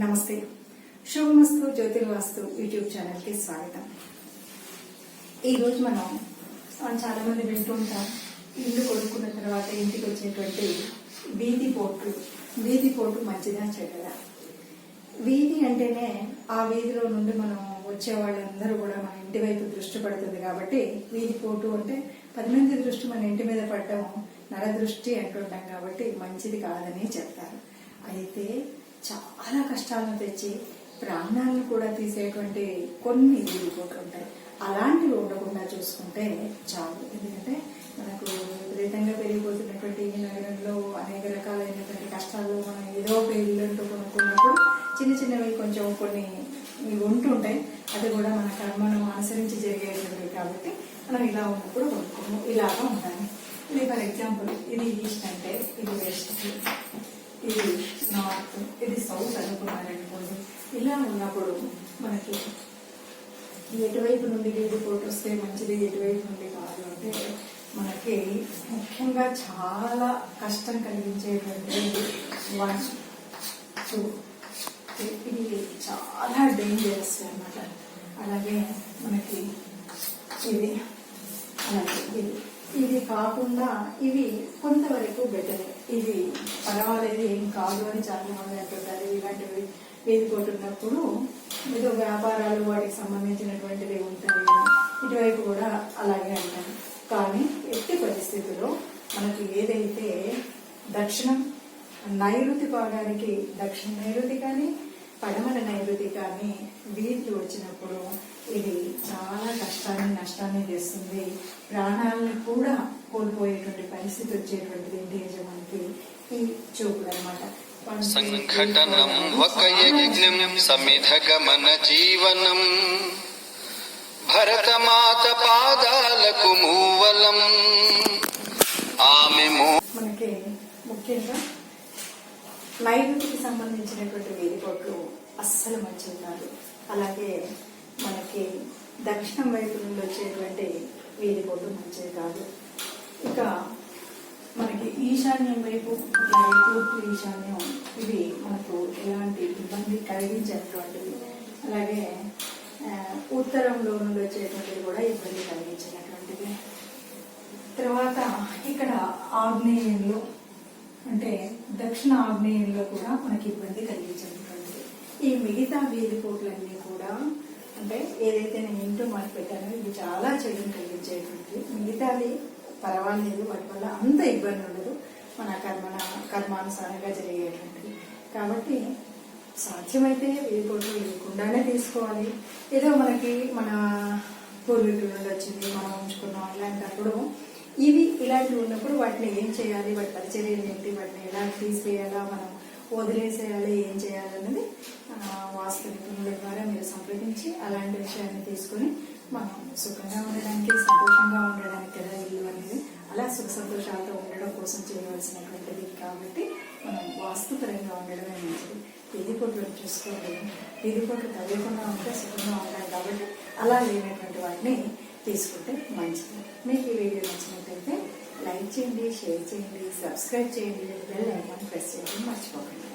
నమస్తే. శుభమస్తు జ్యోతిర్వాస్తు YouTube channel కి స్వాగతం. ఈ రోజు మనం చాలా మంది వింటూ ఉంటాం, ఇల్లు కొనుక్కున్న తర్వాత ఇంటికి వచ్చేటువంటి వీధి పోటు మంచిదా చెడ్డదా? వీధి అంటేనే ఆ వీధిలో నుండి మనం వచ్చే వాళ్ళందరూ కూడా మన ఇంటి వైపు దృష్టి పడుతుంది కాబట్టి వీధి పోటు అంటే 10 మంది దృష్టి మన ఇంటి మీద పడటం నరదృష్టి అంటుంటాం కాబట్టి మంచిది కాదని చెప్తారు. అయితే చాలా కష్టాలను తెచ్చి ప్రాణాలను కూడా తీసేటువంటి కొన్ని వీధి పోట్లు ఉంటాయి. అలాంటివి ఉండకుండా చూసుకుంటే చాలు. ఎందుకంటే మనకు విపరీతంగా పెరిగిపోతున్నటువంటి ఈ నగరంలో అనేక రకాలైనటువంటి కష్టాలు మనం ఏదో ఒక ఇల్లు అంటూ కొనుక్కున్నప్పుడు చిన్న చిన్నవి కొంచెం కొన్ని ఉంటుంటాయి. అది కూడా మన కర్మను అనుసరించి జరిగేటువంటివి కాబట్టి మనం ఇలా ఉన్నప్పుడు కొనుక్కోము, ఇలాగా ఉండాలి. ఇది ఫర్ ఎగ్జాంపుల్, ఇది ఈస్ట్ అంటే ఇది వెస్ట్, ఇది నార్త్, ఇది సౌత్ అనుకున్నారనుకోండి. ఇలా ఉన్నప్పుడు మనకి ఎటువైపు నుండి వీధి పోటు వస్తే మంచిది, ఎటువైపు నుండి కాదు అంటే మనకి ముఖ్యంగా చాలా కష్టం కలిగించేటువంటి 1, 2 ఇది చాలా డేంజరస్ అన్నమాట. అలాగే మనకి ఇది అలాగే ఇది కాకుండా ఇవి కొంతవరకు బెటర్, ఇది పర్వాలేదు ఏం కాదు అని చాలా మంది అంటుంటారు. ఇలాంటివి వీధి పోతున్నప్పుడు ఏదో వ్యాపారాలు వాటికి సంబంధించినటువంటివి ఉంటాయి, ఇటువైపు కూడా అలాగే అంటారు. కానీ ఎట్టి పరిస్థితుల్లో మనకి ఏదైతే దక్షిణం నైరుతి భాగానికి దక్షిణ నైరుతి కానీ పడమర నైరుతి కానీ వీధులు వచ్చినప్పుడు ఇది చాలా కష్టాన్ని నష్టాన్ని తెస్తుంది. ప్రాణాలను కూడా కోల్పోయేటువంటి పరిస్థితి వచ్చేటువంటిది ఇంటి యజమానికి ఈ చూపుడు అనమాట. సంఘటనం ఒక యజ్ఞం సమిధగమన జీవనం భరతమాత పాదాలకు మూవలం. ఆమె మనకి ముఖ్యంగా నైరుతికి సంబంధించినటువంటి వీధి పోట్లు అస్సలు మంచిది కాదు. అలాగే మనకి దక్షిణం వైపు నుండి వచ్చేటువంటి వీధి పోట్లు మంచిది కాదు. ఇక మనకి ఈశాన్యం వైపు తూర్పు ఈశాన్యం ఇవి మనకు ఎలాంటి ఇబ్బంది కలిగించినటువంటివి. అలాగే ఉత్తరంలో నుండి వచ్చేటువంటివి కూడా ఇబ్బంది కలిగించినటువంటివి. తర్వాత ఇక్కడ ఆగ్నేయంలో అంటే దక్షిణ ఆగ్నేయంలో కూడా మనకి ఇబ్బంది కలిగించినటువంటిది. ఈ మిగతా వీధి పోట్లన్నీ కూడా అంటే ఏదైతే నేను ఇంటూ మాట పెట్టానో ఇవి చాలా చెడుని కలిగించేటువంటివి. మిగతావి పర్వాలేదు, వాటి వల్ల అంత ఇబ్బంది ఉండదు, మన కర్మానుసారంగా జరిగేటువంటివి. కాబట్టి సాధ్యమైతే వీధి పోట్లు లేకుండానే తీసుకోవాలి. ఏదో మనకి మన పూర్వీకుల నుండి వచ్చింది మనం ఉంచుకున్నాం ఇలాంటప్పుడు ఇవి ఇలాంటివి ఉన్నప్పుడు వాటిని ఏం చేయాలి, వాటి పరిచర్యలు ఏంటి, వాటిని ఎలా తీసేయాలా, మనం వదిలేసేయాలి, ఏం చేయాలన్నది వాస్తు నిపుణుల ద్వారా మీరు సంప్రదించి అలాంటి విషయాన్ని తీసుకుని మనం సుఖంగా ఉండడానికి సంతోషంగా ఉండడానికి కదా ఇల్లు అనేది. అలా సుఖ సంతోషాలతో ఉండడం కోసం చేయవలసినటువంటిది కాబట్టి మనం వాస్తుపరంగా ఉండడమే మంచిది. వీధి పోట్లను చూసుకోండి, వీధి పోట్లు తగ్గకుండా ఉంటే సుఖంగా ఉంటాయి కాబట్టి అలా లేనటువంటి వాటిని తీసుకుంటే మంచిది. మీకు ఈ వీడియో నచ్చినట్లయితే లైక్ చేయండి, షేర్ చేయండి, సబ్స్క్రైబ్ చేయండి, బెల్ ఐకాన్ ప్రెస్ చేయండి మర్చిపోకండి.